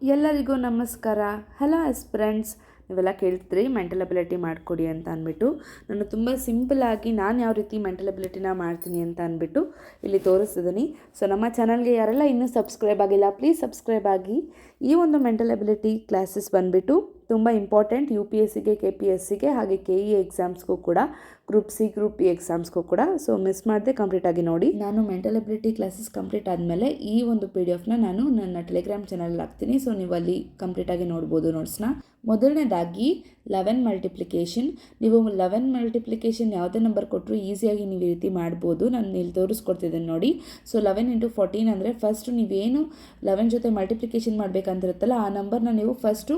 ಎಲ್ಲರಿಗೂ ನಮಸ್ಕಾರ. Hello friends, ನೀವೆಲ್ಲ ಕೇಳ್ತಿದ್ರಿ ಮೆಂಟಲ್ ಅಬಿಲಿಟಿ ಮಾಡಿಕೊಡಿ ಅಂತ ಅಂದ್ಬಿಟ್ಟು. ನಾನು ತುಂಬ ಸಿಂಪಲ್ಲಾಗಿ ನಾನು ಯಾವ ರೀತಿ ಮೆಂಟಲ್ ಅಬಿಲಿಟಿನ ಮಾಡ್ತೀನಿ ಅಂತ ಅಂದ್ಬಿಟ್ಟು ಇಲ್ಲಿ ತೋರಿಸ್ತಿದ್ದೀನಿ. ಸೊ ನಮ್ಮ ಚಾನಲ್ಗೆ ಯಾರೆಲ್ಲ ಇನ್ನೂ ಸಬ್ಸ್ಕ್ರೈಬ್ ಆಗಿಲ್ಲ, ಪ್ಲೀಸ್ ಸಬ್ಸ್ಕ್ರೈಬ್ ಆಗಿ. ಈ ಒಂದು ಮೆಂಟಲ್ ಅಬಿಲಿಟಿ ಕ್ಲಾಸಸ್ ಬಂದುಬಿಟ್ಟು ತುಂಬ ಇಂಪಾರ್ಟೆಂಟ್ UPSCಗೆ, KPSCಗೆ ಹಾಗೆ KE ಎಕ್ಸಾಮ್ಸ್ಗೂ ಕೂಡ, ಗ್ರೂಪ್ C ಗ್ರೂಪ್ B ಎಕ್ಸಾಮ್ಸ್ಗೂ ಕೂಡ. ಸೊ ಮಿಸ್ ಮಾಡದೆ ಕಂಪ್ಲೀಟಾಗಿ ನೋಡಿ. ನಾನು ಮೆಂಟಲ್ ಅಬಿಲಿಟಿ ಕ್ಲಾಸಸ್ ಕಂಪ್ಲೀಟ್ ಆದಮೇಲೆ ಈ ಒಂದು PDF ನಾನು ನನ್ನ ಟೆಲಿಗ್ರಾಮ್ ಚಾನಲ್ ಹಾಕ್ತೀನಿ. ಸೊ ನೀವು ಅಲ್ಲಿ ಕಂಪ್ಲೀಟಾಗಿ ನೋಡ್ಬೋದು ನೋಟ್ಸ್ನ. ಮೊದಲನೇದಾಗಿ 11 ಮಲ್ಟಿಪ್ಲಿಕೇಶನ್. ನೀವು 11 ಮಲ್ಟಿಪ್ಲಿಕೇಶನ್ ಯಾವುದೇ ನಂಬರ್ ಕೊಟ್ಟರು ಈಸಿಯಾಗಿ ನೀವು ಈ ರೀತಿ ಮಾಡ್ಬೋದು. ನಾನು ಇಲ್ಲಿ ತೋರಿಸ್ಕೊಡ್ತಿದ್ದೇನೆ ನೋಡಿ. ಸೊ 11 × 14 ಅಂದರೆ ಫಸ್ಟು ನೀವೇನು 11 ಜೊತೆ ಮಲ್ಟಿಪ್ಲಿಕೇಶನ್ ಮಾಡಬೇಕಂತಿರುತ್ತಲ್ಲ ಆ ನಂಬರ್ನ ನೀವು ಫಸ್ಟು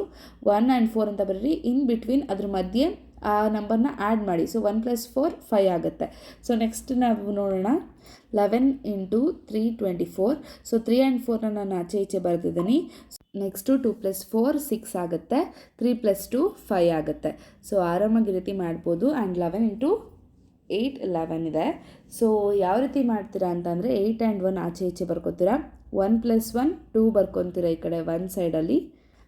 1 and 4 ಅಂತ ಬರೀರಿ. ಇನ್ ಬಿಟ್ವೀನ್ ಅದ್ರ ಮಧ್ಯೆ ಆ ನಂಬರ್ನ ಆ್ಯಡ್ ಮಾಡಿ. ಸೊ 1 + 4 5 ಆಗುತ್ತೆ. ಸೊ ನೆಕ್ಸ್ಟ್ ನಾವು ನೋಡೋಣ. 11 × 3 24. ಸೊ 3 and 4ನ ನಾನು ಆಚೆ ಈಚೆ ಬರೆದಿದ್ದೀನಿ. ನೆಕ್ಸ್ಟು 2 + 4 6 ಆಗುತ್ತೆ. 3 + 2 5 ಆಗುತ್ತೆ. ಸೊ ಆರಾಮಾಗಿ ಈ ರೀತಿ ಮಾಡ್ಬೋದು. ಆ್ಯಂಡ್ 11 × 8 11 ಇದೆ. ಸೊ ಯಾವ ರೀತಿ ಮಾಡ್ತೀರಾ ಅಂತಂದರೆ 8 and 1 ಆಚೆ ಈಚೆ ಬರ್ಕೊತೀರಾ. 1 + 1 2 ಬರ್ಕೊತೀರಾ ಈ ಕಡೆ 1 ಸೈಡಲ್ಲಿ.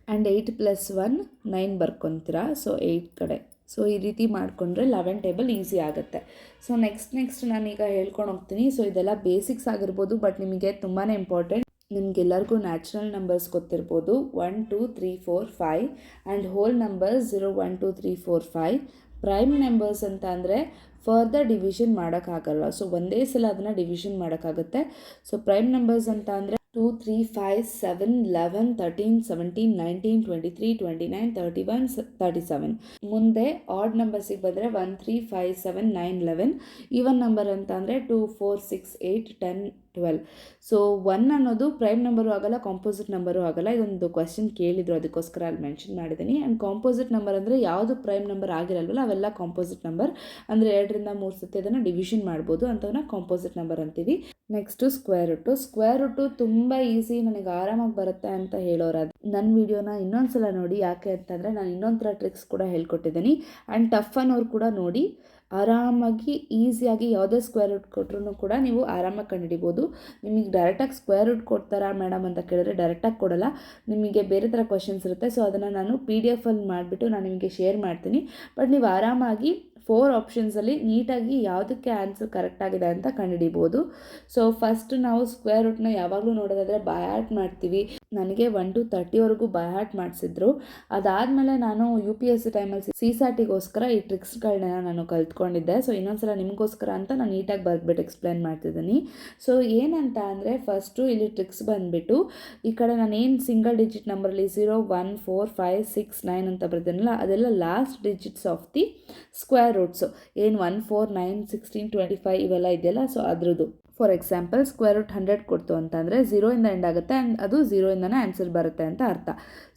ಆ್ಯಂಡ್ 8 + 1 9 ಬರ್ಕೊತೀರಾ. ಸೊ 8 ಕಡೆ. ಸೊ ಈ ರೀತಿ ಮಾಡಿಕೊಂಡ್ರೆ 11 ಟೇಬಲ್ ಈಸಿ ಆಗುತ್ತೆ. ಸೊ ನೆಕ್ಸ್ಟ್ ನಾನೀಗ ಹೇಳ್ಕೊಂಡು ಹೋಗ್ತೀನಿ. ಸೊ ಇದೆಲ್ಲ ಬೇಸಿಕ್ಸ್ ಆಗಿರ್ಬೋದು, ಬಟ್ ನಿಮಗೆ ತುಂಬಾ ಇಂಪಾರ್ಟೆಂಟ್. ನಿಮಗೆಲ್ಲರಿಗೂ ನ್ಯಾಚುರಲ್ ನಂಬರ್ಸ್ ಗೊತ್ತಿರ್ಬೋದು. 1 2 3 4 5 and whole numbers 0 1 2 3 4 5. Prime numbers ಅಂತ ಅಂದರೆ ಫರ್ದರ್ ಡಿವಿಷನ್ ಮಾಡೋಕ್ಕಾಗಲ್ಲ. ಸೊ ಒಂದೇ ಸಲ ಅದನ್ನು ಡಿವಿಷನ್ ಮಾಡೋಕ್ಕಾಗುತ್ತೆ. ಸೊ ಪ್ರೈಮ್ ನಂಬರ್ಸ್ ಅಂತ ಅಂದರೆ 2 3 5 7 11 13 17 19 23 29 31 37. ಮುಂದೆ ಆಡ್ ನಂಬರ್ಸಿಗೆ ಬಂದರೆ 1 3 5 7 9 11. ಈವನ್ ನಂಬರ್ ಅಂತ ಅಂದರೆ 2 4 6 8 10 12. ಸೊ 1 ಅನ್ನೋದು ಪ್ರೈಮ್ ನಂಬರು ಆಗಲ್ಲ, ಕಾಂಪೋಸಿಟ್ ನಂಬರು ಆಗಲ್ಲ. ಇದೊಂದು ಕ್ವೆಶ್ಚನ್ ಕೇಳಿದ್ರು, ಅದಕ್ಕೋಸ್ಕರ ಅಲ್ಲಿ ಮೆನ್ಷನ್ ಮಾಡಿದ್ದೀನಿ. ಆ್ಯಂಡ್ ಕಾಂಪೋಸಿಟ್ ನಂಬರ್ ಅಂದರೆ ಯಾವುದು ಪ್ರೈಮ್ ನಂಬರ್ ಆಗಿರಲ್ವಲ್ಲ ಅವೆಲ್ಲ ಕಾಂಪೋಸಿಟ್ ನಂಬರ್. ಅಂದರೆ 2 ರಿಂದ 3 ಸತಿ ಅದನ್ನು ಡಿವಿಷನ್ ಮಾಡ್ಬೋದು, ಅಂಥವನ್ನ ಕಾಂಪೋಸಿಟ್ ನಂಬರ್ ಅಂತೀವಿ. ನೆಕ್ಸ್ಟು ಸ್ಕ್ವೇರ್ ರೂಟು ತುಂಬ ಈಸಿ, ನನಗೆ ಆರಾಮಾಗಿ ಬರುತ್ತೆ ಅಂತ ಹೇಳೋರಾದ್ರೆ ನನ್ನ ವಿಡಿಯೋನ ಇನ್ನೊಂದು ಸಲ ನೋಡಿ. ಯಾಕೆ ಅಂತಂದರೆ ನಾನು ಇನ್ನೊಂದು ಥರ ಟ್ರಿಕ್ಸ್ ಕೂಡ ಹೇಳ್ಕೊಟ್ಟಿದ್ದೀನಿ. ಆ್ಯಂಡ್ ಟಫ್ ಅನ್ನೋರು ಕೂಡ ನೋಡಿ ಆರಾಮಾಗಿ ಈಸಿಯಾಗಿ ಯಾವುದೇ ಸ್ಕ್ವೇರ್ ರೂಟ್ ಕೊಟ್ಟರು ಕೂಡ ನೀವು ಆರಾಮಾಗಿ ಕಂಡುಹಿಡಿಬೋದು. ನಿಮಗೆ ಡೈರೆಕ್ಟಾಗಿ ಸ್ಕ್ವೇರ್ ರೂಟ್ ಕೊಡ್ತಾರಾ ಮೇಡಮ್ ಅಂತ ಕೇಳಿದ್ರೆ ಡೈರೆಕ್ಟಾಗಿ ಕೊಡೋಲ್ಲ, ನಿಮಗೆ ಬೇರೆ ಥರ ಕ್ವಶನ್ಸ್ ಇರುತ್ತೆ. ಸೊ ಅದನ್ನು ನಾನು PDF ಅಲ್ಲಿ ಮಾಡಿಬಿಟ್ಟು ನಾನು ನಿಮಗೆ ಶೇರ್ ಮಾಡ್ತೀನಿ. ಬಟ್ ನೀವು ಆರಾಮಾಗಿ 4 ಆಪ್ಷನ್ಸಲ್ಲಿ ನೀಟಾಗಿ ಯಾವುದಕ್ಕೆ ಆನ್ಸರ್ ಕರೆಕ್ಟ್ ಆಗಿದೆ ಅಂತ ಕಂಡುಹಿಡಿಬೋದು. ಸೊ ಫಸ್ಟ್ ನಾವು ಸ್ಕ್ವೇರ್ ರೂಟ್ನ ಯಾವಾಗಲೂ ನೋಡೋದಾದರೆ ಬೈ ಹಾರ್ಟ್ ಮಾಡ್ತೀವಿ. ನನಗೆ 1 to 30ವರೆಗೂ ಬೈ ಹಾರ್ಟ್ ಮಾಡಿಸಿದ್ರು. ಅದಾದಮೇಲೆ ನಾನು UPSC ಟೈಮಲ್ಲಿ CSATಗೋಸ್ಕರ ಈ ಟ್ರಿಕ್ಸ್ಗಳನ್ನ ನಾನು ಕಲ್ತ್ಕೊಂಡಿದ್ದೆ. ಸೊ ಇನ್ನೊಂದ್ಸಲ ನಿಮಗೋಸ್ಕರ ಅಂತ ನಾನು ನೀಟಾಗಿ ಬರೆದ್ಬಿಟ್ಟು ಎಕ್ಸ್ಪ್ಲೇನ್ ಮಾಡ್ತಿದ್ದೀನಿ. ಸೊ ಏನಂತ ಅಂದರೆ ಫಸ್ಟು ಇಲ್ಲಿ ಟ್ರಿಕ್ಸ್ ಬಂದುಬಿಟ್ಟು ಈ ಕಡೆ ನಾನು ಏನು ಸಿಂಗಲ್ ಡಿಜಿಟ್ ನಂಬರಲ್ಲಿ 0 1 4 5 6 9 ಅಂತ ಬರ್ತೀನಲ್ಲ ಅದೆಲ್ಲ last digits of the square roots. ಏನು 1 4 9 16 25 ಇವೆಲ್ಲ ಇದೆಯಲ್ಲ, ಸೊ ಅದ್ರದ್ದು. ಫಾರ್ ಎಕ್ಸಾಂಪಲ್ ಸ್ಕ್ವೇರ್ ರೂಟ್ 100 ಕೊಡ್ತು ಅಂತಂದರೆ 0 ಇಂದ ಎಂಡ್ ಆಗುತ್ತೆ ಆ್ಯಂಡ್ ಅದು 0 ಇಂದನೇ ಆನ್ಸರ್ ಬರುತ್ತೆ ಅಂತ ಅರ್ಥ.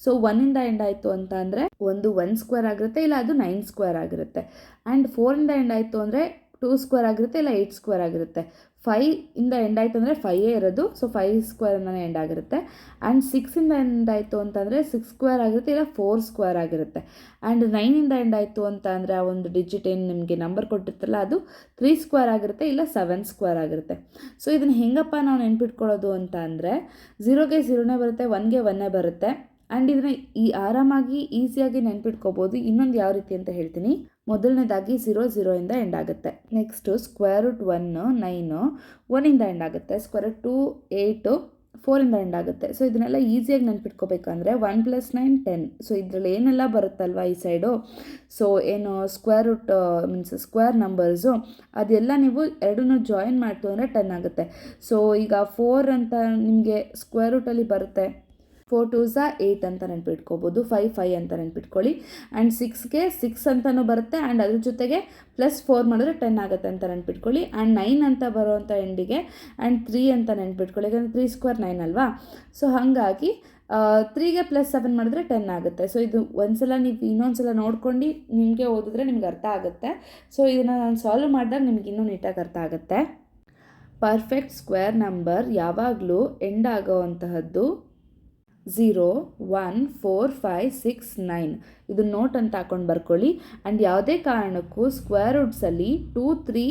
ಸೊ 1 ಇಂದ ಎಂಡ್ ಆಯಿತು ಅಂತ ಅಂದರೆ ಒಂದು 1 ಸ್ಕ್ವೇರ್ ಆಗಿರುತ್ತೆ, ಇಲ್ಲ ಅದು 9 ಸ್ಕ್ವೇರ್ ಆಗಿರುತ್ತೆ. ಆ್ಯಂಡ್ 4 ಇಂದ ಎಂಡ್ ಆಯಿತು ಅಂದರೆ 2 ಸ್ಕ್ವೇರ್ ಆಗಿರುತ್ತೆ, ಇಲ್ಲ 8 ಸ್ಕ್ವೇರ್ ಆಗಿರುತ್ತೆ. 5 ಇಂದ ಎಂಡ್ ಆಯಿತು ಅಂದರೆ 5 ಇರೋದು, ಸೊ 5 ಸ್ಕ್ವೇರ್ ಇಂದನೇ ಎಂಡ್ ಆಗಿರುತ್ತೆ. ಆ್ಯಂಡ್ 6 ಇಂದ ಎಂಡ್ ಆಯಿತು ಅಂತಂದರೆ 6 ಸ್ಕ್ವೇರ್ ಆಗಿರುತ್ತೆ, ಇಲ್ಲ 4 ಸ್ಕ್ವೇರ್ ಆಗಿರುತ್ತೆ. ಆ್ಯಂಡ್ 9 ಇಂದ ಎಂಡ್ ಆಯಿತು ಅಂತ ಅಂದರೆ ಆ ಒಂದು ಡಿಜಿಟ್ ಏನು ನಿಮಗೆ ನಂಬರ್ ಕೊಟ್ಟಿರ್ತಲ್ಲ ಅದು 3 ಸ್ಕ್ವೇರ್ ಆಗಿರುತ್ತೆ, ಇಲ್ಲ 7 ಸ್ಕ್ವೇರ್ ಆಗಿರುತ್ತೆ. ಸೊ ಇದನ್ನು ಹೆಂಗಪ್ಪ ನಾವು ನೆನ್ಪಿಟ್ಕೊಳ್ಳೋದು ಅಂತ ಅಂದರೆ 0ಗೆ 0ನೇ ಬರುತ್ತೆ, 1ಗೆ 1ನೇ ಬರುತ್ತೆ. ಆ್ಯಂಡ್ ಇದನ್ನು ಆರಾಮಾಗಿ ಈಸಿಯಾಗಿ ನೆನ್ಪಿಟ್ಕೋಬೋದು. ಇನ್ನೊಂದು ಯಾವ ರೀತಿ ಅಂತ ಹೇಳ್ತೀನಿ. ಮೊದಲನೇದಾಗಿ 0 0 ಇಂದ ಎಂಡ್ ಆಗುತ್ತೆ. ನೆಕ್ಸ್ಟು ಸ್ಕ್ವೇರ್ ರೂಟ್ 1 9 1 ಇಂದ ಎಂಡ್ ಆಗುತ್ತೆ. ಸ್ಕ್ವೇರ್ ರೂಟ್ 2 8 4 ಇಂದ ಎಂಡ್ ಆಗುತ್ತೆ. ಸೊ ಇದನ್ನೆಲ್ಲ ಈಸಿಯಾಗಿ ನೆನ್ಪಿಟ್ಕೋಬೇಕಂದ್ರೆ 1 + 9 10. ಸೊ ಇದರಲ್ಲಿ ಏನೆಲ್ಲ ಬರುತ್ತಲ್ವ ಈ ಸೈಡು, ಸೊ ಏನು square root means square numbers ಅದೆಲ್ಲ ನೀವು ಎರಡನ್ನೂ ಜಾಯಿನ್ ಮಾಡ್ತು ಅಂದರೆ 10 ಆಗುತ್ತೆ. ಸೊ ಈಗ 4 ಅಂತ ನಿಮಗೆ ಸ್ಕ್ವೇರ್ ರೂಟಲ್ಲಿ ಬರುತ್ತೆ. 4 2s 8 ಅಂತ ನೆನ್ಪಿಟ್ಕೋಬೋದು. 5 5 ಅಂತ ನೆನ್ಪಿಟ್ಕೊಳ್ಳಿ. ಆ್ಯಂಡ್ 6ಗೆ 6 ಅಂತಲೂ ಬರುತ್ತೆ. ಆ್ಯಂಡ್ ಅದ್ರ ಜೊತೆಗೆ +4 ಮಾಡಿದ್ರೆ 10 ಆಗುತ್ತೆ ಅಂತ ನೆನ್ಪಿಟ್ಕೊಳ್ಳಿ. ಆ್ಯಂಡ್ 9 ಅಂತ ಬರೋವಂಥ ಎಂಡಿಗೆ ಆ್ಯಂಡ್ 3 ಅಂತ ನೆನ್ಪಿಟ್ಕೊಳ್ಳಿ, ಯಾಕಂದರೆ 3 ಸ್ಕ್ವೇರ್ 9 ಅಲ್ವಾ. ಸೊ ಹಾಗಾಗಿ 3ಗೆ +7 ಮಾಡಿದ್ರೆ 10 ಆಗುತ್ತೆ. ಸೊ ಇದು ಒಂದ್ಸಲ ನೀವು ಇನ್ನೊಂದ್ಸಲ ನೋಡ್ಕೊಂಡು ನಿಮಗೆ ಓದಿದ್ರೆ ನಿಮ್ಗೆ ಅರ್ಥ ಆಗುತ್ತೆ. ಸೊ ಇದನ್ನು ನಾನು ಸಾಲ್ವ್ ಮಾಡಿದಾಗ ನಿಮ್ಗೆ ಇನ್ನೂ ನೀಟಾಗಿ ಅರ್ಥ ಆಗುತ್ತೆ. ಪರ್ಫೆಕ್ಟ್ ಸ್ಕ್ವೇರ್ ನಂಬರ್ ಯಾವಾಗಲೂ ಎಂಡ್ ಆಗೋವಂತಹದ್ದು 0 1 4 5 6 9. ಇದು ನೋಟ್ ಅಂತ ಹಾಕೊಂಡು ಬರ್ಕೊಳ್ಳಿ. ಆ್ಯಂಡ್ ಯಾವುದೇ ಕಾರಣಕ್ಕೂ ಸ್ಕ್ವೇರ್ ರೂಟ್ಸಲ್ಲಿ 2 3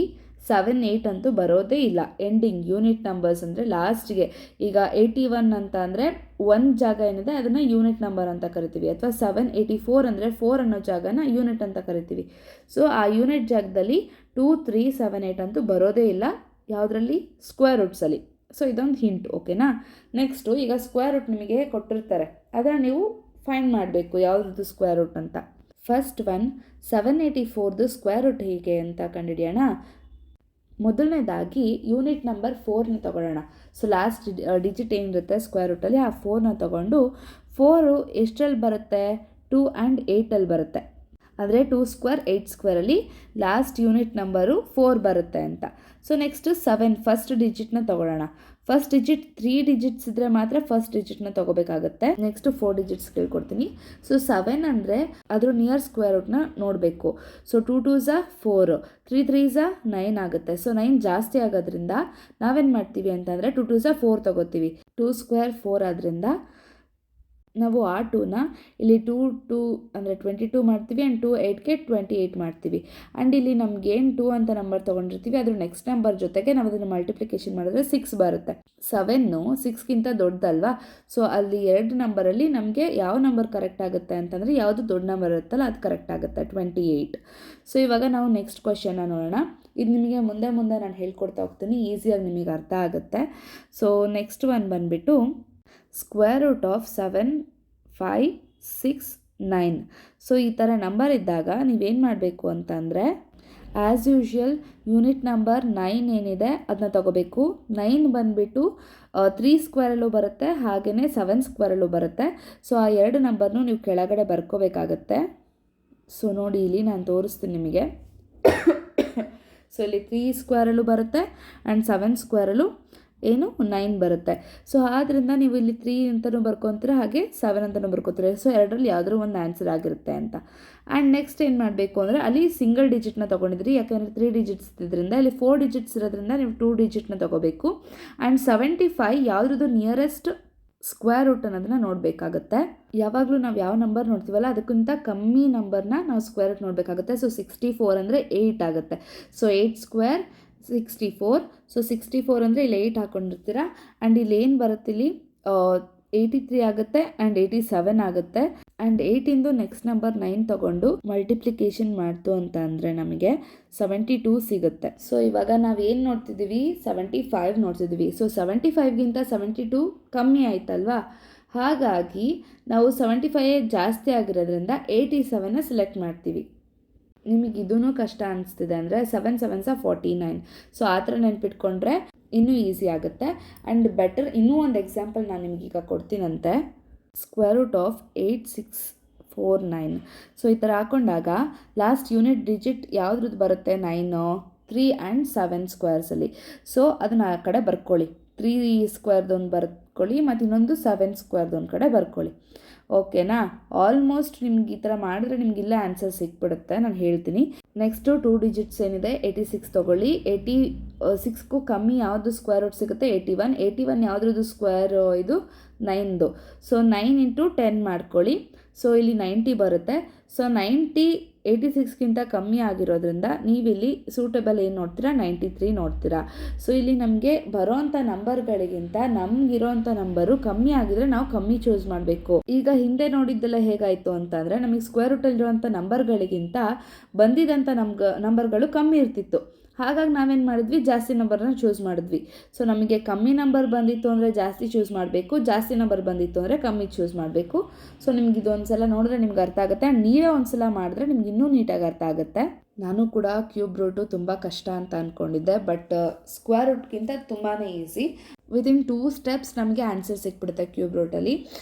7 8 ಅಂತೂ ಬರೋದೇ ಇಲ್ಲ. ಎಂಡಿಂಗ್ ಯೂನಿಟ್ ನಂಬರ್ಸ್ ಅಂದರೆ ಲಾಸ್ಟ್ಗೆ ಈಗ 81 ಅಂತ ಅಂದರೆ ಒಂದು ಜಾಗ ಏನಿದೆ ಅದನ್ನು ಯೂನಿಟ್ ನಂಬರ್ ಅಂತ ಕರಿತೀವಿ, ಅಥವಾ 784 ಅಂದರೆ 4 ಅನ್ನೋ ಜಾಗನ ಯೂನಿಟ್ ಅಂತ ಕರಿತೀವಿ. ಸೊ ಆ ಯೂನಿಟ್ ಜಾಗದಲ್ಲಿ 2 3 7 8 ಅಂತೂ ಬರೋದೇ ಇಲ್ಲ. ಯಾವುದರಲ್ಲಿ? ಸ್ಕ್ವೇರ್ ರೂಟ್ಸಲ್ಲಿ. ಸೊ ಇದೊಂದು ಹಿಂಟ್, ಓಕೆನಾ. ನೆಕ್ಸ್ಟು ಈಗ ಸ್ಕ್ವೇರ್ ರೂಟ್ ನಿಮಗೆ ಕೊಟ್ಟಿರ್ತಾರೆ, ಅದನ್ನು ನೀವು ಫೈಂಡ್ ಮಾಡಬೇಕು ಯಾವುದ್ರದ್ದು ಸ್ಕ್ವೇರ್ ರೂಟ್ ಅಂತ. ಫಸ್ಟ್ ಒನ್ 784ದು ಸ್ಕ್ವೇರ್ ರೂಟ್ ಹೀಗೆ ಅಂತ ಕಂಡುಹಿಡಿಯೋಣ. ಮೊದಲನೇದಾಗಿ ಯೂನಿಟ್ ನಂಬರ್ 4ನ ತೊಗೊಳ್ಳೋಣ. ಸೊ ಲಾಸ್ಟ್ ಡಿಜಿಟ್ ಏನಿರುತ್ತೆ ಸ್ಕ್ವೇರ್ ರೂಟಲ್ಲಿ ಆ 4ನ ತೊಗೊಂಡು 4 ಎಷ್ಟರಲ್ಲಿ ಬರುತ್ತೆ? 2 and 8ಅಲ್ಲಿ ಬರುತ್ತೆ. ಅಂದರೆ 2 ಸ್ಕ್ವೇರ್ 8 ಸ್ಕ್ವೇರಲ್ಲಿ ಲಾಸ್ಟ್ ಯೂನಿಟ್ ನಂಬರು 4 ಬರುತ್ತೆ ಅಂತ. ಸೊ ನೆಕ್ಸ್ಟು 7 ಫಸ್ಟ್ ಡಿಜಿಟ್ನ ತೊಗೊಳ್ಳೋಣ. ಫಸ್ಟ್ ಡಿಜಿಟ್ 3 ಡಿಜಿಟ್ಸ್ ಇದ್ದರೆ ಮಾತ್ರ ಫಸ್ಟ್ ಡಿಜಿಟ್ನ ತೊಗೋಬೇಕಾಗುತ್ತೆ. ನೆಕ್ಸ್ಟು 4 ಡಿಜಿಟ್ಸ್ ಕೇಳ್ಕೊಡ್ತೀನಿ. ಸೊ 7 ಅಂದರೆ ಅದ್ರ ನಿಯರ್ ಸ್ಕ್ವೇರ್ ರೂಟ್ನ ನೋಡಬೇಕು. ಸೊ 2 2s 4, 3 3s 9 ಆಗುತ್ತೆ. ಸೊ 9 ಜಾಸ್ತಿ ಆಗೋದ್ರಿಂದ ನಾವೇನು ಮಾಡ್ತೀವಿ ಅಂತಂದರೆ 2 2s 4 ತೊಗೋತೀವಿ. 2 ಸ್ಕ್ವೇರ್ 4 ಆದ್ದರಿಂದ ನಾವು ಆ 2ನ ಇಲ್ಲಿ 2 2 ಅಂದರೆ 22 ಮಾಡ್ತೀವಿ, ಆ್ಯಂಡ್ 2 8ಗೆ 28 ಮಾಡ್ತೀವಿ. ಆ್ಯಂಡ್ ಇಲ್ಲಿ ನಮ್ಗೆ ಏನು 2 ಅಂತ ನಂಬರ್ ತೊಗೊಂಡಿರ್ತೀವಿ ಅದ್ರ ನೆಕ್ಸ್ಟ್ ನಂಬರ್ ಜೊತೆಗೆ ನಾವು ಅದನ್ನು ಮಲ್ಟಿಪ್ಲಿಕೇಶನ್ ಮಾಡಿದ್ರೆ 6 ಬರುತ್ತೆ. 7 6ಗಿಂತ ದೊಡ್ಡದಲ್ವಾ. ಸೊ ಅಲ್ಲಿ 2 ನಂಬರಲ್ಲಿ ನಮಗೆ ಯಾವ ನಂಬರ್ ಕರೆಕ್ಟ್ ಆಗುತ್ತೆ ಅಂತಂದರೆ ಯಾವುದು ದೊಡ್ಡ ನಂಬರ್ ಇರುತ್ತಲ್ಲ ಅದು ಕರೆಕ್ಟ್ ಆಗುತ್ತೆ, 28. ಸೊ ಇವಾಗ ನಾವು ನೆಕ್ಸ್ಟ್ ಕ್ವೆಶ್ಚನ್ನ ನೋಡೋಣ. ಇದು ನಿಮಗೆ ಮುಂದೆ ಮುಂದೆ ನಾನು ಹೇಳ್ಕೊಡ್ತಾ ಹೋಗ್ತೀನಿ, ಈಸಿಯಾಗಿ ನಿಮಗೆ ಅರ್ಥ ಆಗುತ್ತೆ. ಸೊ ನೆಕ್ಸ್ಟ್ ಒನ್ ಬಂದುಬಿಟ್ಟು ಸ್ಕ್ವೇರ್ ರೂಟ್ ಆಫ್ 7 5 6 9. ಸೊ ಈ ಥರ ನಂಬರ್ ಇದ್ದಾಗ ನೀವೇನು ಮಾಡಬೇಕು ಅಂತಂದರೆ ಆ್ಯಸ್ ಯೂಶ್ವಲ್ ಯೂನಿಟ್ ನಂಬರ್ 9 ಏನಿದೆ ಅದನ್ನ ತೊಗೋಬೇಕು. 9 ಬಂದುಬಿಟ್ಟು 3 ಸ್ಕ್ವೇರಲ್ಲೂ ಬರುತ್ತೆ, ಹಾಗೆಯೇ 7 ಸ್ಕ್ವೇರಲ್ಲೂ ಬರುತ್ತೆ. ಸೊ ಆ 2 ನಂಬರ್ನು ನೀವು ಕೆಳಗಡೆ ಬರ್ಕೋಬೇಕಾಗತ್ತೆ. ಸೊ ನೋಡಿ ಇಲ್ಲಿ ನಾನು ತೋರಿಸ್ತೀನಿ ನಿಮಗೆ. ಸೊ ಇಲ್ಲಿ 3 ಸ್ಕ್ವೇರಲ್ಲೂ ಬರುತ್ತೆ ಆ್ಯಂಡ್ 7 ಸ್ಕ್ವೇರಲ್ಲೂ 9 ಬರುತ್ತೆ. ಸೊ ಆದ್ದರಿಂದ ನೀವು ಇಲ್ಲಿ 3 ಅಂತಲೂ ಬರ್ಕೊತೀರ, ಹಾಗೆ 7 ಅಂತಲೂ ಬರ್ಕೋತೀರ. ಸೊ ಎರಡರಲ್ಲಿ ಯಾವುದೋ ಒಂದು ಆನ್ಸರ್ ಆಗಿರುತ್ತೆ ಅಂತ. ಆ್ಯಂಡ್ ನೆಕ್ಸ್ಟ್ ಏನು ಮಾಡಬೇಕು ಅಂದರೆ ಅಲ್ಲಿ ಸಿಂಗಲ್ ಡಿಜಿಟ್ನ ತೊಗೊಂಡಿದ್ರಿ, ಯಾಕೆಂದರೆ 3 ಡಿಜಿಟ್ಸ್ ಇದ್ರಿಂದ ಇಲ್ಲಿ 4 ಡಿಜಿಟ್ಸ್ ಇರೋದ್ರಿಂದ ನೀವು 2 ಡಿಜಿಟ್ನ ತೊಗೋಬೇಕು. ಆ್ಯಂಡ್ 75 ಯಾವುದ್ರದ್ದು ನಿಯರೆಸ್ಟ್ ಸ್ಕ್ವೇರ್ ರೂಟ್ ಅನ್ನೋದನ್ನ ನೋಡಬೇಕಾಗುತ್ತೆ. ಯಾವಾಗಲೂ ನಾವು ಯಾವ ನಂಬರ್ ನೋಡ್ತೀವಲ್ಲ ಅದಕ್ಕಿಂತ ಕಮ್ಮಿ ನಂಬರ್ನ ನಾವು ಸ್ಕ್ವೇರ್ ರೂಟ್ ನೋಡಬೇಕಾಗುತ್ತೆ. ಸೊ 64 ಅಂದರೆ 8 ಆಗುತ್ತೆ. So 8 square 64. ಸೊ 64 ಅಂದರೆ ಇಲ್ಲಿ 8 ಹಾಕ್ಕೊಂಡಿರ್ತೀರ. ಆ್ಯಂಡ್ ಇಲ್ಲಿ ಏನು ಬರುತ್ತೆ, ಇಲ್ಲಿ 83 ಆಗುತ್ತೆ ಆ್ಯಂಡ್ 87 ಆಗುತ್ತೆ. ಆ್ಯಂಡ್ 8ಇಂದು ನೆಕ್ಸ್ಟ್ ನಂಬರ್ 9 ತೊಗೊಂಡು ಮಲ್ಟಿಪ್ಲಿಕೇಶನ್ ಮಾಡ್ತು ಅಂತ ಅಂದರೆ ನಮಗೆ 72 ಸಿಗುತ್ತೆ. ಸೊ ಇವಾಗ ನಾವು ಏನು ನೋಡ್ತಿದ್ದೀವಿ, 75 ನೋಡ್ತಿದ್ದೀವಿ. ಸೊ 75ಗಿಂತ 72 ಕಮ್ಮಿ ಆಯ್ತಲ್ವಾ, ಹಾಗಾಗಿ ನಾವು 75 ಜಾಸ್ತಿ ಆಗಿರೋದ್ರಿಂದ 87ನ ಸೆಲೆಕ್ಟ್ ಮಾಡ್ತೀವಿ. ನಿಮಗೆ ಇದೂ ಕಷ್ಟ ಅನಿಸ್ತಿದೆ ಅಂದರೆ 7 7s 49. ಸೊ ಆ ಥರ ನೆನ್ಪಿಟ್ಕೊಂಡ್ರೆ ಇನ್ನೂ ಈಸಿ ಆಗುತ್ತೆ. ಆ್ಯಂಡ್ ಬೆಟರ್ ಇನ್ನೂ ಒಂದು ಎಕ್ಸಾಂಪಲ್ ನಾನು ನಿಮಗೀಗ ಕೊಡ್ತೀನಂತೆ. Square root of 8 6 4 9. ಸೊ ಈ ಥರ ಹಾಕೊಂಡಾಗ ಲಾಸ್ಟ್ ಯೂನಿಟ್ ಡಿಜಿಟ್ ಯಾವುದ್ರದ್ದು ಬರುತ್ತೆ? 9 3 ಆ್ಯಂಡ್ 7 ಸ್ಕ್ವೇರ್ಸಲ್ಲಿ. ಸೊ ಅದನ್ನು ಆ ಕಡೆ ಬರ್ಕೊಳ್ಳಿ. 3 ಸ್ಕ್ವೇರ್ದೊಂದು ಬರ್ಕೊಳ್ಳಿ ಮತ್ತು ಇನ್ನೊಂದು 7 ಸ್ಕ್ವೇರ್ದೊಂದು ಕಡೆ ಬರ್ಕೊಳ್ಳಿ. ಓಕೆನಾ. ಆಲ್ಮೋಸ್ಟ್ ನಿಮ್ಗೆ ಈ ಥರ ಮಾಡಿದ್ರೆ ನಿಮಗಿಲ್ಲ ಆನ್ಸರ್ ಸಿಕ್ಬಿಡುತ್ತೆ, ನಾನು ಹೇಳ್ತೀನಿ. ನೆಕ್ಸ್ಟು 2 ಡಿಜಿಟ್ಸ್ ಏನಿದೆ 86 ತೊಗೊಳ್ಳಿ. 86ಗೂ ಕಮ್ಮಿ ಯಾವುದು ಸ್ಕ್ವೇರ್ ರೂಟ್ ಸಿಗುತ್ತೆ? 81. 81 ಯಾವುದ್ರದ್ದು ಸ್ಕ್ವೇರ್? ಇದು 9ದು. ಸೊ 9 ಇಂಟು 10 ಮಾಡ್ಕೊಳ್ಳಿ. ಸೊ ಇಲ್ಲಿ 90 ಬರುತ್ತೆ. ಸೊ 90 86ಗಿಂತ ಕಮ್ಮಿ ಆಗಿರೋದ್ರಿಂದ ನೀವಿಲ್ಲಿ ಸೂಟೇಬಲ್ ಏನು ನೋಡ್ತೀರಾ? 93 ನೋಡ್ತೀರಾ. ಸೊ ಇಲ್ಲಿ ನಮಗೆ ಬರೋವಂಥ ನಂಬರ್ಗಳಿಗಿಂತ ನಮಗಿರೋವಂಥ ನಂಬರು ಕಮ್ಮಿ ಆಗಿದ್ರೆ ನಾವು ಕಮ್ಮಿ ಚೂಸ್ ಮಾಡಬೇಕು. ಈಗ ಹಿಂದೆ ನೋಡಿದ್ದೆಲ್ಲ ಹೇಗಾಯಿತು ಅಂತಂದರೆ ನಮಗೆ ಸ್ಕ್ವೇರ್ ರೂಟಲ್ಲಿರುವಂಥ ನಂಬರ್ಗಳಿಗಿಂತ ಬಂದಿದ್ದಂಥ ನಂಬರ್ಗಳು ಕಮ್ಮಿ ಇರ್ತಿತ್ತು. ಹಾಗಾಗಿ ನಾವೇನು ಮಾಡಿದ್ವಿ, ಜಾಸ್ತಿ ನಂಬರ್ನ ಚೂಸ್ ಮಾಡಿದ್ವಿ. ಸೊ ನಮಗೆ ಕಮ್ಮಿ ನಂಬರ್ ಬಂದಿತ್ತು ಅಂದರೆ ಜಾಸ್ತಿ ಚೂಸ್ ಮಾಡಬೇಕು, ಜಾಸ್ತಿ ನಂಬರ್ ಬಂದಿತ್ತು ಅಂದರೆ ಕಮ್ಮಿ ಚೂಸ್ ಮಾಡಬೇಕು. ಸೊ ನಿಮ್ಗೆ ಇದೊಂದು ಸಲ ನೋಡಿದ್ರೆ ನಿಮ್ಗೆ ಅರ್ಥ ಆಗುತ್ತೆ. ಆ್ಯಂಡ್ ನೀವೇ ಒಂದು ಸಲ ಮಾಡಿದ್ರೆ ನಿಮ್ಗೆ ಇನ್ನೂ ನೀಟಾಗಿ ಅರ್ಥ ಆಗುತ್ತೆ. ನಾನು ಕೂಡ ಕ್ಯೂಬ್ ರೂಟು ತುಂಬ ಕಷ್ಟ ಅಂತ ಅಂದ್ಕೊಂಡಿದ್ದೆ, ಬಟ್ ಸ್ಕ್ವೇರ್ ರೂಟ್ಗಿಂತ ತುಂಬಾ ಈಸಿ. ವಿದಿನ್ 2 ಸ್ಟೆಪ್ಸ್ ನಮಗೆ ಆನ್ಸರ್ ಸಿಕ್ಬಿಡುತ್ತೆ ಕ್ಯೂಬ್ ರೂಟಲ್ಲಿ.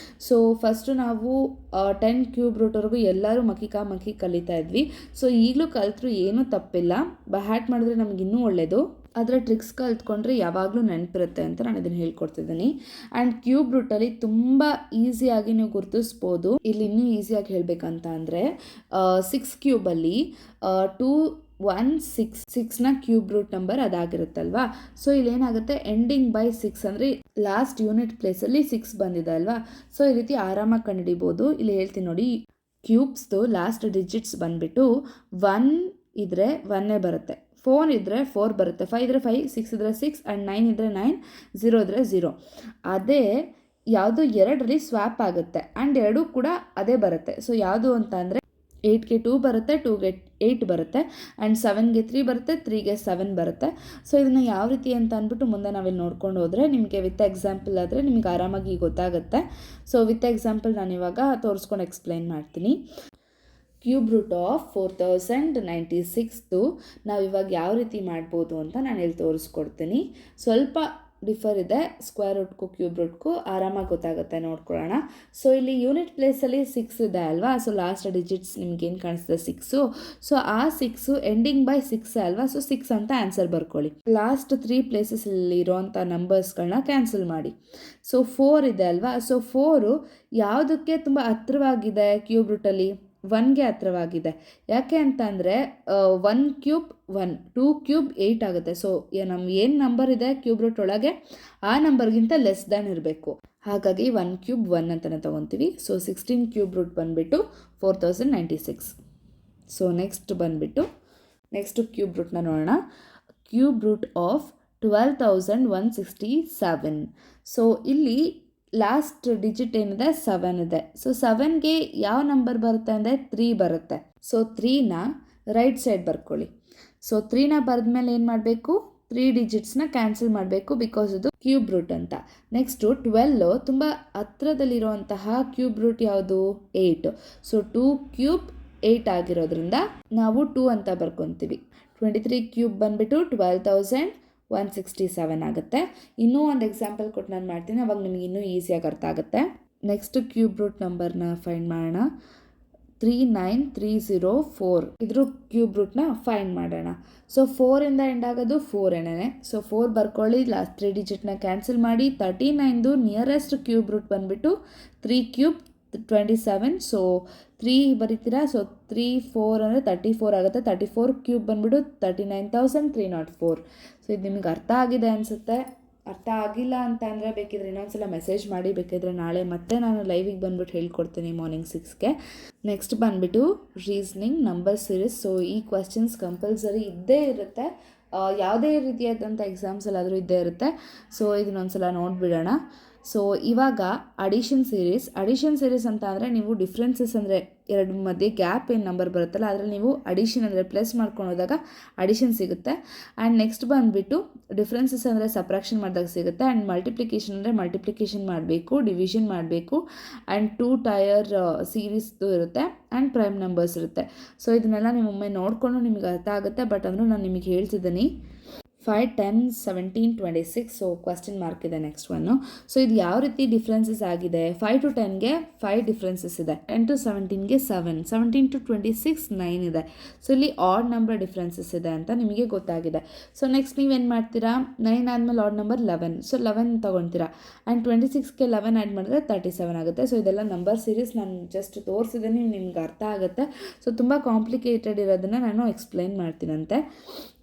ಸೊ ಫಸ್ಟು ನಾವು 10 ಕ್ಯೂಬ್ ರೂಟ್ವರೆಗೂ ಎಲ್ಲರೂ ಮಕ್ಕಿ ಕಲಿತಾ ಇದ್ವಿ. ಸೊ ಈಗಲೂ ಕಲಿತ್ರು ಏನೂ ತಪ್ಪಿಲ್ಲ, ಬಹ್ಯಾಟ್ ಮಾಡಿದ್ರೆ ನಮ್ಗೆ ಇನ್ನೂ ಒಳ್ಳೆಯದು. ಅದರ ಟ್ರಿಕ್ಸ್ ಕಲ್ತ್ಕೊಂಡ್ರೆ ಯಾವಾಗಲೂ ನೆನಪಿರುತ್ತೆ ಅಂತ ನಾನು ಇದನ್ನು ಹೇಳ್ಕೊಡ್ತಿದ್ದೀನಿ. ಆ್ಯಂಡ್ ಕ್ಯೂಬ್ ರೂಟಲ್ಲಿ ತುಂಬ ಈಸಿಯಾಗಿ ನೀವು ಗುರುತಿಸ್ಬೋದು. ಇಲ್ಲಿ ಇನ್ನೂ ಈಸಿಯಾಗಿ ಹೇಳಬೇಕಂತ ಅಂದರೆ 6 ಕ್ಯೂಬಲ್ಲಿ 2 1 6 6ನ ಕ್ಯೂಬ್ ರೂಟ್ ನಂಬರ್ ಅದಾಗಿರುತ್ತಲ್ವಾ. ಸೊ ಇಲ್ಲೇನಾಗುತ್ತೆ, ಎಂಡಿಂಗ್ ಬೈ 6 ಅಂದರೆ ಲಾಸ್ಟ್ ಯೂನಿಟ್ ಪ್ಲೇಸಲ್ಲಿ 6 ಬಂದಿದೆ ಅಲ್ವಾ. ಸೊ ಈ ರೀತಿ ಆರಾಮಾಗಿ ಕಂಡುಹಿಡಿಬೋದು. ಇಲ್ಲಿ ಹೇಳ್ತೀನಿ ನೋಡಿ, ಕ್ಯೂಬ್ಸ್ದು ಲಾಸ್ಟ್ ಡಿಜಿಟ್ಸ್ ಬಂದುಬಿಟ್ಟು 1 ಇದ್ದರೆ 1 ಬರುತ್ತೆ, 4 ಇದ್ದರೆ 4 ಬರುತ್ತೆ, 5 ಇದ್ದರೆ 5, 6 ಇದ್ದರೆ 6 ಆ್ಯಂಡ್ 9 ಇದ್ದರೆ 9, 0 ಇದ್ದರೆ 0. ಅದೇ ಯಾವುದು 2ರಲ್ಲಿ ಸ್ವ್ಯಾಪ್ ಆಗುತ್ತೆ ಆ್ಯಂಡ್ 2 ಕೂಡ ಅದೇ ಬರುತ್ತೆ. ಸೊ ಯಾವುದು ಅಂತ ಅಂದರೆ 8ಗೆ 2 ಬರುತ್ತೆ, 2ಗೆ 8 ಬರುತ್ತೆ ಆ್ಯಂಡ್ 7ಗೆ 3 ಬರುತ್ತೆ, 3ಗೆ 7 ಬರುತ್ತೆ. ಸೊ ಇದನ್ನು ಯಾವ ರೀತಿ ಅಂತ ಅಂದ್ಬಿಟ್ಟು ಮುಂದೆ ನಾವಿಲ್ಲಿ ನೋಡ್ಕೊಂಡು ಹೋದರೆ ನಿಮಗೆ ವಿತ್ ಎಕ್ಸಾಂಪಲ್ ಆದರೆ ನಿಮ್ಗೆ ಆರಾಮಾಗಿ ಗೊತ್ತಾಗುತ್ತೆ. ಸೊ ವಿತ್ ಎಕ್ಸಾಂಪಲ್ ನಾನು ಇವಾಗ ತೋರಿಸ್ಕೊಂಡು ಎಕ್ಸ್ಪ್ಲೈನ್ ಮಾಡ್ತೀನಿ. ಕ್ಯೂಬ್ ರೂಟ್ ಆಫ್ 4096 ನಾವು ಇವಾಗ ಯಾವ ರೀತಿ ಮಾಡ್ಬೋದು ಅಂತ ನಾನು ಇಲ್ಲಿ ತೋರಿಸ್ಕೊಡ್ತೀನಿ. ಸ್ವಲ್ಪ ಡಿಫರ್ ಇದೆ, ಸ್ಕ್ವೇರ್ ರೂಟ್ಗೂ ಕ್ಯೂಬ್ ರೂಟ್ಗೂ ಆರಾಮಾಗಿ ಗೊತ್ತಾಗುತ್ತೆ, ನೋಡ್ಕೊಳ್ಳೋಣ. ಸೊ ಇಲ್ಲಿ ಯೂನಿಟ್ ಪ್ಲೇಸಲ್ಲಿ 6 ಇದೆ ಅಲ್ವಾ, ಸೊ ಲಾಸ್ಟ್ ಡಿಜಿಟ್ಸ್ ನಿಮ್ಗೇನು ಕಾಣಿಸ್ತದೆ 6. ಸೊ ಆ 6 ಎಂಡಿಂಗ್ ಬೈ 6 ಅಲ್ವಾ, ಸೊ 6 ಅಂತ ಆನ್ಸರ್ ಬರ್ಕೊಳ್ಳಿ. ಲಾಸ್ಟ್ 3 ಪ್ಲೇಸಸ್ಸಲ್ಲಿ ಇರೋವಂಥ ನಂಬರ್ಸ್ಗಳನ್ನ ಕ್ಯಾನ್ಸಲ್ ಮಾಡಿ. ಸೊ 4 ಇದೆ ಅಲ್ವಾ, ಸೊ 4 ಯಾವುದಕ್ಕೆ ತುಂಬ ಹತ್ತಿರವಾಗಿದೆ ಕ್ಯೂಬ್ ರೂಟಲ್ಲಿ? 1ಗೆ ಹತ್ತಿರವಾಗಿದೆ. ಯಾಕೆ ಅಂತ ಅಂದರೆ 1 ಕ್ಯೂಬ್ 1, 2 ಕ್ಯೂಬ್ 8 ಆಗುತ್ತೆ. ಸೊ ನಮ್ಗೆ ಏನು ನಂಬರ್ ಇದೆ ಕ್ಯೂಬ್ ರೂಟ್ ಒಳಗೆ ಆ ನಂಬರ್ಗಿಂತ ಲೆಸ್ ದ್ಯಾನ್ ಇರಬೇಕು. ಹಾಗಾಗಿ 1 ಕ್ಯೂಬ್ 1 ಅಂತಲೇ ತೊಗೊತೀವಿ. ಸೊ 16 ಕ್ಯೂಬ್ ರೂಟ್ ಬಂದುಬಿಟ್ಟು 4096. ಸೊ ನೆಕ್ಸ್ಟ್ ಕ್ಯೂಬ್ ರೂಟ್ನ ನೋಡೋಣ. Cube root of 12167. ಸೊ ಇಲ್ಲಿ ಲಾಸ್ಟ್ ಡಿಜಿಟ್ ಏನಿದೆ 7 ಇದೆ. ಸೊ 7ಗೆ ಯಾವ ನಂಬರ್ ಬರುತ್ತೆ ಅಂದರೆ 3 ಬರುತ್ತೆ. ಸೊ 3ನ ರೈಟ್ ಸೈಡ್ ಬರ್ಕೊಳ್ಳಿ. ಸೊ 3ನ ಬರೆದ್ಮೇಲೆ ಏನು ಮಾಡಬೇಕು? 3 ಡಿಜಿಟ್ಸ್ನ ಕ್ಯಾನ್ಸಲ್ ಮಾಡಬೇಕು, ಬಿಕಾಸ್ ಇದು ಕ್ಯೂಬ್ ರೂಟ್ ಅಂತ. ನೆಕ್ಸ್ಟು 12 ತುಂಬ ಹತ್ರದಲ್ಲಿರುವಂತಹ ಕ್ಯೂಬ್ ರೂಟ್ ಯಾವುದು? 8. ಸೊ 2 ಕ್ಯೂಬ್ 8 ಆಗಿರೋದ್ರಿಂದ ನಾವು 2 ಅಂತ ಬರ್ಕೊತೀವಿ. 23 ಕ್ಯೂಬ್ ಬಂದುಬಿಟ್ಟು 12167 ಆಗುತ್ತೆ. ಇನ್ನೂ ಒಂದು ಎಕ್ಸಾಂಪಲ್ ಕೊಟ್ಟು ನಾನು ಮಾಡ್ತೀನಿ, ಅವಾಗ ನಿಮಗೆ ಇನ್ನೂ ಈಸಿಯಾಗಿ ಅರ್ಥ ಆಗುತ್ತೆ. ನೆಕ್ಸ್ಟ್ ಕ್ಯೂಬ್ ರೂಟ್ ನಂಬರ್ನ ಫೈಂಡ್ ಮಾಡೋಣ. 39304 ಇದ್ರ ಕ್ಯೂಬ್ ರೂಟ್ನ ಫೈಂಡ್ ಮಾಡೋಣ. ಸೊ 4ಇಂದ ಎಂಡ್ ಆಗೋದು 4 ಸೊ 4 ಬರ್ಕೊಳ್ಳಿ, ಲಾಸ್ಟ್ 3 ಡಿಜಿಟ್ನ ಕ್ಯಾನ್ಸಲ್ ಮಾಡಿ. 39ದು ನಿಯರೆಸ್ಟ್ ಕ್ಯೂಬ್ ರೂಟ್ ಬಂದುಬಿಟ್ಟು 3 ಕ್ಯೂಬ್ 27. ಸೊ 3 ಬರೀತೀರಾ. ಸೊ 3 4 ಅಂದರೆ 34 ಆಗುತ್ತೆ. 34 ಕ್ಯೂಬ್ ಬಂದುಬಿಟ್ಟು 39,304. ಸೊ ಇದು ನಿಮಗೆ ಅರ್ಥ ಆಗಿದೆ ಅನಿಸುತ್ತೆ. ಅರ್ಥ ಆಗಿಲ್ಲ ಅಂತ ಅಂದರೆ ಬೇಕಿದ್ರೆ ಇನ್ನೊಂದ್ಸಲ ಮೆಸೇಜ್ ಮಾಡಿ, ಬೇಕಿದ್ರೆ ನಾಳೆ ಮತ್ತೆ ನಾನು ಲೈವಿಗೆ ಬಂದುಬಿಟ್ಟು ಹೇಳ್ಕೊಡ್ತೀನಿ ಮಾರ್ನಿಂಗ್ 6ಗೆ. ನೆಕ್ಸ್ಟ್ ಬಂದುಬಿಟ್ಟು ರೀಸ್ನಿಂಗ್ ನಂಬರ್ ಸೀರೀಸ್. ಸೊ ಈ ಕ್ವೆಶ್ಚನ್ಸ್ ಕಂಪಲ್ಸರಿ ಇದ್ದೇ ಇರುತ್ತೆ, ಯಾವುದೇ ರೀತಿಯಾದಂಥ ಎಕ್ಸಾಮ್ಸಲ್ಲಾದರೂ ಇದ್ದೇ ಇರುತ್ತೆ. ಸೊ ಇದನ್ನೊಂದ್ಸಲ ನೋಡಿಬಿಡೋಣ. ಸೊ ಇವಾಗ ಅಡಿಷನ್ ಸೀರೀಸ್ ಅಂತ ಅಂದರೆ ನೀವು ಡಿಫ್ರೆನ್ಸಸ್ ಅಂದರೆ ಎರಡು ಮಧ್ಯೆ ಗ್ಯಾಪ್ ಏನು ನಂಬರ್ ಬರುತ್ತಲ್ಲ ಅದರಲ್ಲಿ ನೀವು ಅಡಿಷನ್ ಅಂದರೆ ಪ್ಲಸ್ ಮಾಡ್ಕೊಂಡು ಹೋದಾಗ ಅಡಿಷನ್ ಸಿಗುತ್ತೆ. ಆ್ಯಂಡ್ ನೆಕ್ಸ್ಟ್ ಬಂದುಬಿಟ್ಟು ಡಿಫ್ರೆನ್ಸಸ್ ಅಂದರೆ ಸಬ್ಟ್ರಾಕ್ಷನ್ ಮಾಡಿದಾಗ ಸಿಗುತ್ತೆ. ಆ್ಯಂಡ್ ಮಲ್ಟಿಪ್ಲಿಕೇಶನ್ ಅಂದರೆ ಮಲ್ಟಿಪ್ಲಿಕೇಶನ್ ಮಾಡಬೇಕು, ಡಿವಿಷನ್ ಮಾಡಬೇಕು. ಆ್ಯಂಡ್ 2 ಟೈರ್ ಸೀರೀಸ್ದು ಇರುತ್ತೆ ಆ್ಯಂಡ್ ಪ್ರೈಮ್ ನಂಬರ್ಸ್ ಇರುತ್ತೆ. ಸೊ ಇದನ್ನೆಲ್ಲ ನೀವು ಒಮ್ಮೆ ನೋಡಿಕೊಂಡು ನಿಮಗೆ ಅರ್ಥ ಆಗುತ್ತೆ. ಬಟ್ ಅಂದರೂ ನಾನು ನಿಮಗೆ ಹೇಳ್ತಿದ್ದೀನಿ 5, 10, 17, 26. ಸೊ ಕ್ವೆಶ್ಚನ್ ಮಾರ್ಕ್ ಇದೆ ನೆಕ್ಸ್ಟ್ ಒನ್ನು. ಸೊ ಇದು ಯಾವ ರೀತಿ ಡಿಫ್ರೆನ್ಸಸ್ ಆಗಿದೆ? 5 to 10ಗೆ 5 ಡಿಫ್ರೆನ್ಸಸ್ ಇದೆ, 10 to 17ಗೆ 7, 17 to 26 9 ಇದೆ. ಸೊ ಇಲ್ಲಿ ಆಡ್ ನಂಬರ್ ಡಿಫ್ರೆನ್ಸಸ್ ಇದೆ ಅಂತ ನಿಮಗೆ ಗೊತ್ತಾಗಿದೆ. ಸೊ ನೆಕ್ಸ್ಟ್ ನೀವೇನು ಮಾಡ್ತೀರಾ? 9 ಆದಮೇಲೆ ಆಡ್ ನಂಬರ್ 11. ಸೊ 11 ತೊಗೊಳ್ತೀರಾ. ಆ್ಯಂಡ್ 26ಗೆ 11 ಆ್ಯಡ್ ಮಾಡಿದ್ರೆ 37 ಆಗುತ್ತೆ. ಸೊ ಇದೆಲ್ಲ ನಂಬರ್ ಸೀರೀಸ್ ನಾನು ಜಸ್ಟ್ ತೋರಿಸಿದ್ದೀನಿ, ನಿಮ್ಗೆ ಅರ್ಥ ಆಗುತ್ತೆ. ಸೊ ತುಂಬ ಕಾಂಪ್ಲಿಕೇಟೆಡ್ ಇರೋದನ್ನು ನಾನು ಎಕ್ಸ್ಪ್ಲೈನ್ ಮಾಡ್ತೀನಂತೆ.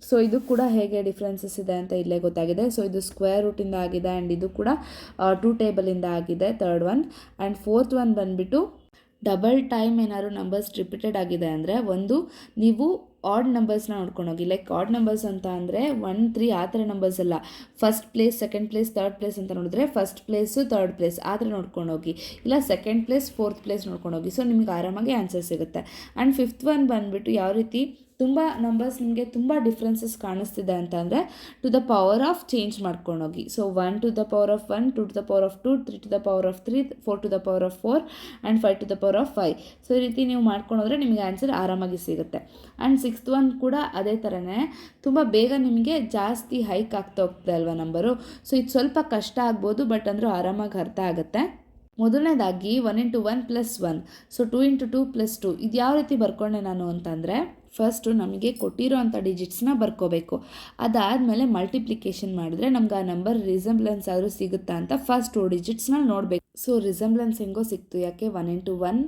ಸೊ ಇದು ಕೂಡ ಹೇಗೆ ಡಿಫ್ರೆನ್ಸಸ್ ಇದೆ ಅಂತ ಇಲ್ಲೇ ಗೊತ್ತಾಗಿದೆ. ಸೊ ಇದು ಸ್ಕ್ವೇರ್ ರೂಟಿಂದ ಆಗಿದೆ ಆ್ಯಂಡ್ ಇದು ಕೂಡ 2 ಟೇಬಲಿಂದ ಆಗಿದೆ, third one. And fourth one ಬಂದುಬಿಟ್ಟು ಡಬಲ್ ಟೈಮ್ ಏನಾದ್ರು ನಂಬರ್ಸ್ ರಿಪೀಟೆಡ್ ಆಗಿದೆ ಅಂದರೆ ಒಂದು ನೀವು ಆಡ್ ನಂಬರ್ಸ್ನ ನೋಡ್ಕೊಂಡು ಹೋಗಿ. ಲೈಕ್ ಆಡ್ ನಂಬರ್ಸ್ ಅಂತ ಅಂದರೆ 1, 3 ಆ ಥರ ನಂಬರ್ಸ್ ಅಲ್ಲ. First place, second place, third place ಅಂತ ನೋಡಿದ್ರೆ ಫಸ್ಟ್ ಪ್ಲೇಸು ಥರ್ಡ್ ಪ್ಲೇಸ್ ಆ ಥರ ನೋಡ್ಕೊಂಡು ಹೋಗಿ, ಇಲ್ಲ ಸೆಕೆಂಡ್ ಪ್ಲೇಸ್ ಫೋರ್ತ್ ಪ್ಲೇಸ್ ನೋಡ್ಕೊಂಡು ಹೋಗಿ. ಸೊ ನಿಮಗೆ ಆರಾಮಾಗಿ ಆನ್ಸರ್ ಸಿಗುತ್ತೆ. ಆ್ಯಂಡ್ ಫಿಫ್ತ್ ಒನ್ ಬಂದುಬಿಟ್ಟು ಯಾವ ರೀತಿ ತುಂಬ ನಂಬರ್ಸ್ ನಿಮಗೆ ತುಂಬ ಡಿಫ್ರೆನ್ಸಸ್ ಕಾಣಿಸ್ತಿದೆ ಅಂತ ಅಂದರೆ to the power of change ಮಾಡ್ಕೊಂಡು ಹೋಗಿ. So 1 to the power of 1, 2 to the power of 2, 3 to the power of 3, 4 to the power of 4 and 5 to the power of 5. So ಈ ರೀತಿ ನೀವು ಮಾಡ್ಕೊಂಡು ಹೋದರೆ ನಿಮಗೆ ಆನ್ಸರ್ ಆರಾಮಾಗಿ ಸಿಗುತ್ತೆ. ಆ್ಯಂಡ್ ಸಿಕ್ಸ್ತ್ ಒನ್ ಕೂಡ ಅದೇ ಥರನೇ ತುಂಬ ಬೇಗ ನಿಮಗೆ ಜಾಸ್ತಿ ಹೈಕ್ ಆಗ್ತಾ ಹೋಗ್ತದೆ ಅಲ್ವಾ ನಂಬರು. ಸೊ ಇದು ಸ್ವಲ್ಪ ಕಷ್ಟ ಆಗ್ಬೋದು, ಬಟ್ ಅಂದರೂ ಆರಾಮಾಗಿ ಅರ್ಥ ಆಗುತ್ತೆ. ಮೊದಲನೇದಾಗಿ 1 into 1 + 1. So 2 into 2 + 2. ಇದು ಯಾವ ರೀತಿ ಬರ್ಕೊಂಡೆ ನಾನು ಅಂತಂದರೆ ಫಸ್ಟು ನಮಗೆ ಕೊಟ್ಟಿರೋ ಅಂಥ ಡಿಜಿಟ್ಸ್ನ ಬರ್ಕೋಬೇಕು. ಅದಾದಮೇಲೆ ಮಲ್ಟಿಪ್ಲಿಕೇಶನ್ ಮಾಡಿದ್ರೆ ನಮ್ಗೆ ಆ ನಂಬರ್ ರಿಸೆಂಬ್ಲೆನ್ಸ್ ಆದರೂ ಸಿಗುತ್ತಾ ಅಂತ ಫಸ್ಟ್ 2 ಡಿಜಿಟ್ಸ್ನ ನೋಡಬೇಕು. ಸೊ ರಿಸೆಂಬ್ಲೆನ್ಸ್ ಹೆಂಗೋ ಸಿಕ್ತು, ಯಾಕೆ 1 into 1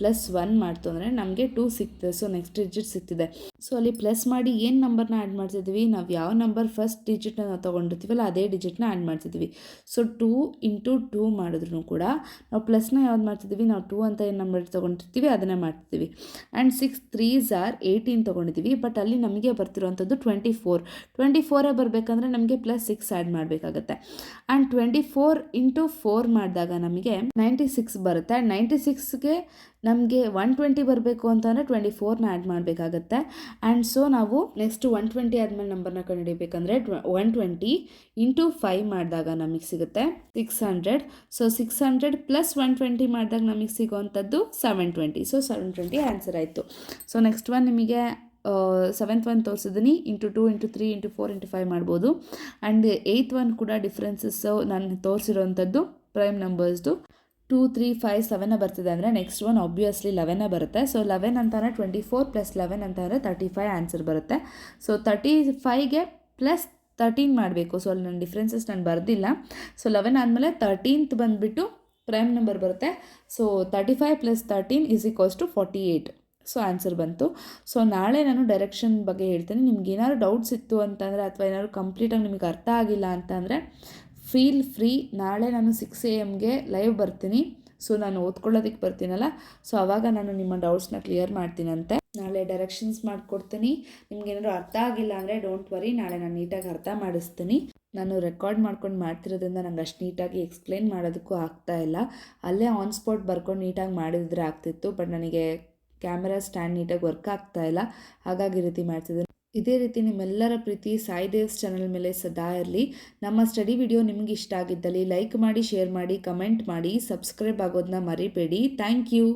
+ 1 ಮಾಡ್ತು ಅಂದರೆ ನಮಗೆ 2 ಸಿಗ್ತದೆ. ಸೊ ನೆಕ್ಸ್ಟ್ ಡಿಜಿಟ್ ಸಿಗ್ತಿದೆ. ಸೊ ಅಲ್ಲಿ ಪ್ಲಸ್ ಮಾಡಿ ಏನು ನಂಬರ್ನ ಆ್ಯಡ್ ಮಾಡ್ತಿದ್ವಿ, ನಾವು ಯಾವ ನಂಬರ್ ಫಸ್ಟ್ ಡಿಜಿಟ್ನ ನಾವು ತೊಗೊಂಡಿರ್ತೀವಲ್ಲ ಅದೇ ಡಿಜಿಟ್ನ ಆ್ಯಡ್ ಮಾಡ್ತಿದ್ವಿ. ಸೊ 2 into 2 ಮಾಡಿದ್ರು ಕೂಡ ನಾವು ಪ್ಲಸ್ನ ಯಾವ್ದು ಮಾಡ್ತಿದ್ವಿ, ನಾವು 2 ಅಂತ ಏನು ನಂಬರ್ ತೊಗೊಂಡಿರ್ತೀವಿ ಅದನ್ನೇ ಮಾಡ್ತಿದ್ವಿ. ಆ್ಯಂಡ್ 6 3s are 18 18 ತೊಗೊಂಡಿದ್ದೀವಿ, ಬಟ್ ಅಲ್ಲಿ ನಮಗೆ ಬರ್ತಿರುವಂಥದ್ದು 24 ಬರಬೇಕಂದ್ರೆ ನಮಗೆ +6 ಆ್ಯಡ್ ಮಾಡಬೇಕಾಗತ್ತೆ. ಆ್ಯಂಡ್ 24 × 4 ಮಾಡಿದಾಗ ನಮಗೆ 96 ಬರುತ್ತೆ. ಆ್ಯಂಡ್ 96ಗೆ ನಮಗೆ 120 ಬರಬೇಕು ಅಂತಂದರೆ 24ನ ಆ್ಯಡ್ ಮಾಡಬೇಕಾಗತ್ತೆ. ಆ್ಯಂಡ್ ಸೊ ನಾವು ನೆಕ್ಸ್ಟ್ 120 ಆದಮೇಲೆ ನಂಬರ್ನ ಕಂಡುಹಿಡಿಬೇಕಂದ್ರೆ 120 × 5 ಮಾಡಿದಾಗ ನಮಗೆ ಸಿಗುತ್ತೆ 600. ಸೊ 600 + 120 ಮಾಡಿದಾಗ ನಮಗೆ ಸಿಗೋವಂಥದ್ದು 720. ಸೊ 720 ಆನ್ಸರ್ ಆಯಿತು. ಸೊ ನೆಕ್ಸ್ಟ್ ಒನ್ ನಿಮಗೆ 7th ಒನ್ ತೋರಿಸಿದ್ದೀನಿ. × 2 × 3 × 4 × 5 ಮಾಡ್ಬೋದು. ಆ್ಯಂಡ್ 8th ಒನ್ ಕೂಡ ಡಿಫ್ರೆನ್ಸಸ್ಸು ನಾನು ತೋರಿಸಿರೋವಂಥದ್ದು ಪ್ರೈಮ್ ನಂಬರ್ಸ್ದು 2 3 5 7 ಬರ್ತಿದೆ ಅಂದರೆ ನೆಕ್ಸ್ಟ್ ಒನ್ ಆಬ್ವಿಯಸ್ಲಿ 11 ಬರುತ್ತೆ. ಸೊ 11 ಅಂತಂದರೆ 24 + 11 ಅಂತಂದರೆ 35 ಆನ್ಸರ್ ಬರುತ್ತೆ. ಸೊ 35ಗೆ +13 ಮಾಡಬೇಕು. ಸೊ ಅಲ್ಲಿ ನನ್ನ ಡಿಫ್ರೆನ್ಸಸ್ ನಾನು ಬರೆದಿಲ್ಲ. ಸೊ 11 ಆದಮೇಲೆ 13th ಬಂದುಬಿಟ್ಟು ಪ್ರೈಮ್ ನಂಬರ್ ಬರುತ್ತೆ. ಸೊ 35 + 13 = 48. ಸೊ ಆನ್ಸರ್ ಬಂತು. ಸೊ ನಾಳೆ ನಾನು ಡೈರೆಕ್ಷನ್ ಬಗ್ಗೆ ಹೇಳ್ತೀನಿ. ನಿಮ್ಗೆ ಏನಾದ್ರು ಡೌಟ್ಸ್ ಇತ್ತು ಅಂತಂದರೆ ಅಥವಾ ಏನಾದ್ರು ಕಂಪ್ಲೀಟಾಗಿ ನಿಮಗೆ ಅರ್ಥ ಆಗಿಲ್ಲ ಅಂತಂದರೆ ಫೀಲ್ ಫ್ರೀ. ನಾಳೆ ನಾನು 6 AM ಲೈವ್ ಬರ್ತೀನಿ. ಸೊ ನಾನು ಓದ್ಕೊಳ್ಳೋದಕ್ಕೆ ಬರ್ತೀನಲ್ಲ, ಸೊ ಆವಾಗ ನಾನು ನಿಮ್ಮ ಡೌಟ್ಸ್ನ ಕ್ಲಿಯರ್ ಮಾಡ್ತೀನಂತೆ. ನಾಳೆ ಡೈರೆಕ್ಷನ್ಸ್ ಮಾಡಿಕೊಡ್ತೀನಿ. ನಿಮ್ಗೇನಾದ್ರು ಅರ್ಥ ಆಗಿಲ್ಲ ಅಂದರೆ ಡೋಂಟ್ ವರಿ, ನಾಳೆ ನಾನು ನೀಟಾಗಿ ಅರ್ಥ ಮಾಡಿಸ್ತೀನಿ. ನಾನು ರೆಕಾರ್ಡ್ ಮಾಡ್ಕೊಂಡು ಮಾಡ್ತಿರೋದ್ರಿಂದ ನಂಗೆ ಅಷ್ಟು ನೀಟಾಗಿ ಎಕ್ಸ್ಪ್ಲೇನ್ ಮಾಡೋದಕ್ಕೂ ಆಗ್ತಾಯಿಲ್ಲ. ಅಲ್ಲೇ ಆನ್ ಸ್ಪಾಟ್ ಬರ್ಕೊಂಡು ನೀಟಾಗಿ ಮಾಡಿದ್ರೆ ಆಗ್ತಿತ್ತು, ಬಟ್ ನನಗೆ ಕ್ಯಾಮೆರಾ ಸ್ಟ್ಯಾಂಡ್ ನೀಟಾಗಿ ವರ್ಕ್ ಆಗ್ತಾಯಿಲ್ಲ, ಹಾಗಾಗಿ ಈ ರೀತಿ ಮಾಡ್ತಿದ್ದೀನಿ. ಇದೇ ರೀತಿ ನಿಮ್ಮೆಲ್ಲರ ಪ್ರೀತಿ ಸಾಯಿ ದೇವ್ಸ್ ಚಾನಲ್ ಮೇಲೆ ಸದಾ ಇರಲಿ. ನಮ್ಮ ಸ್ಟಡಿ ವಿಡಿಯೋ ನಿಮ್ಗೆ ಇಷ್ಟ ಆಗಿದ್ದಲ್ಲಿ ಲೈಕ್ ಮಾಡಿ, ಶೇರ್ ಮಾಡಿ, ಕಮೆಂಟ್ ಮಾಡಿ, ಸಬ್ಸ್ಕ್ರೈಬ್ ಆಗೋದನ್ನ ಮರಿಬೇಡಿ. Thank you.